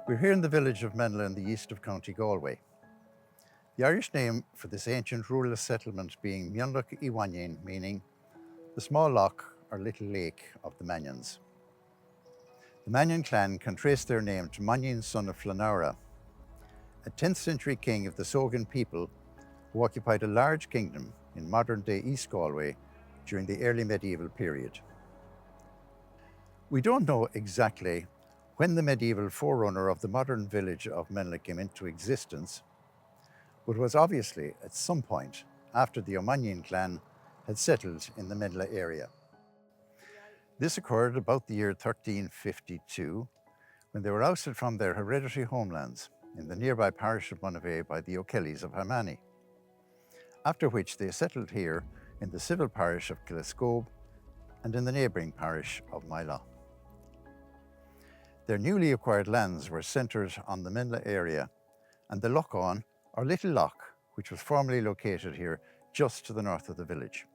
We're here in the village of Menlough in the east of County Galway. The Irish name for this ancient rural settlement being Menlough, meaning the small loch or little lake of the Mannions. The Mannion clan can trace their name to Mannion, son of Flanara, a 10th century king of the Sogan people who occupied a large kingdom in modern-day East Galway during the early medieval period. We don't know exactly when the medieval forerunner of the modern village of Menlough came into existence, but it was obviously at some point after the O'Mannion clan had settled in the Menlough area. This occurred about the year 1352, when they were ousted from their hereditary homelands in the nearby parish of Monivea by the O'Kellys of Hermanny, after which they settled here in the civil parish of Killiscobe and in the neighbouring parish of Menlough. Their newly acquired lands were centred on the Menlough area and the Loch-on, or Little Loch, which was formerly located here just to the north of the village.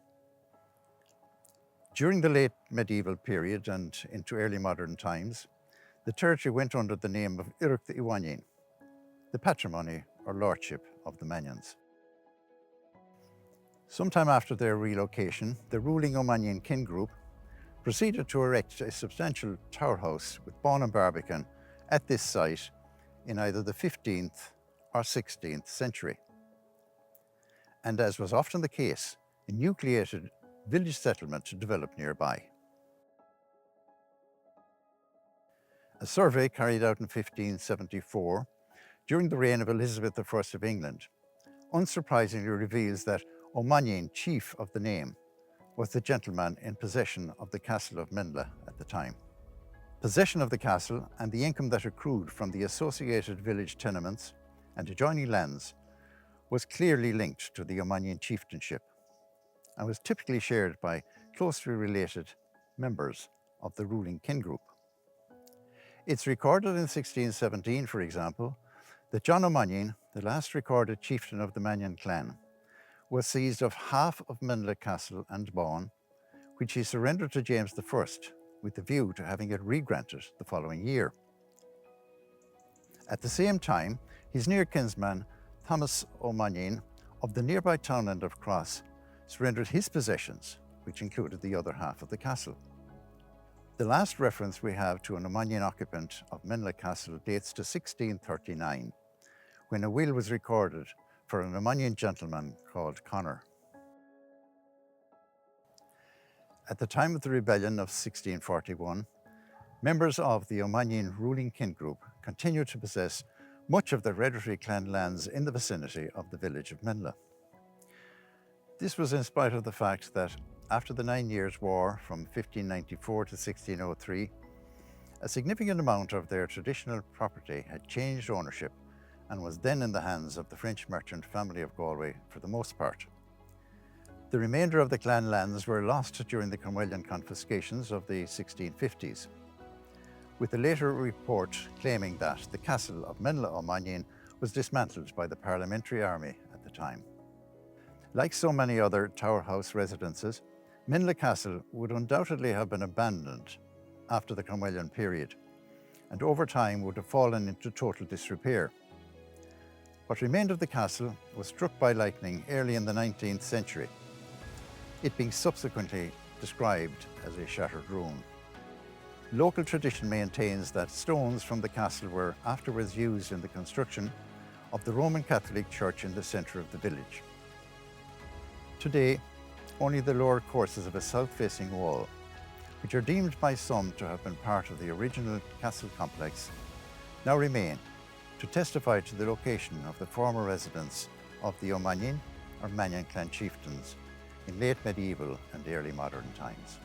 During the late medieval period and into early modern times, the territory went under the name of Iorwerth, the patrimony or lordship of the Mannions. Sometime after their relocation, the ruling O'Mannion kin group proceeded to erect a substantial tower house with bawn and barbican at this site in either the 15th or 16th century. And as was often the case, a nucleated village settlement developed nearby. A survey carried out in 1574 during the reign of Elizabeth I of England unsurprisingly reveals that O'Mannion, chief of the name, was the gentleman in possession of the castle of Menlough at the time. Possession of the castle and the income that accrued from the associated village tenements and adjoining lands was clearly linked to the O'Mannion chieftainship and was typically shared by closely related members of the ruling kin group. It's recorded in 1617, for example, that John O'Mannion, the last recorded chieftain of the Mannion clan, was seized of half of Menlough Castle and bawn, which he surrendered to James I with the view to having it re-granted the following year. At the same time, his near kinsman Thomas O'Mannion of the nearby townland of Cross surrendered his possessions, which included the other half of the castle. The last reference we have to an O'Mannion occupant of Menlough Castle dates to 1639, when a will was recorded for an O'Mannion gentleman called Connor. At the time of the rebellion of 1641, members of the O'Mannion ruling kin group continued to possess much of the hereditary clan lands in the vicinity of the village of Menlough. This was in spite of the fact that after the 9 Years' War from 1594 to 1603, a significant amount of their traditional property had changed ownership and was then in the hands of the French merchant family of Galway for the most part. The remainder of the clan lands were lost during the Cromwellian confiscations of the 1650s, with a later report claiming that the castle of Menlough O'Mannion was dismantled by the Parliamentary Army at the time. Like so many other Tower House residences, Menlough Castle would undoubtedly have been abandoned after the Cromwellian period, and over time would have fallen into total disrepair. What remained of the castle was struck by lightning early in the 19th century, it being subsequently described as a shattered ruin. Local tradition maintains that stones from the castle were afterwards used in the construction of the Roman Catholic Church in the centre of the village. Today, only the lower courses of a south-facing wall, which are deemed by some to have been part of the original castle complex, now remain to testify to the location of the former residence of the O'Mannion or Mannion clan chieftains in late medieval and early modern times.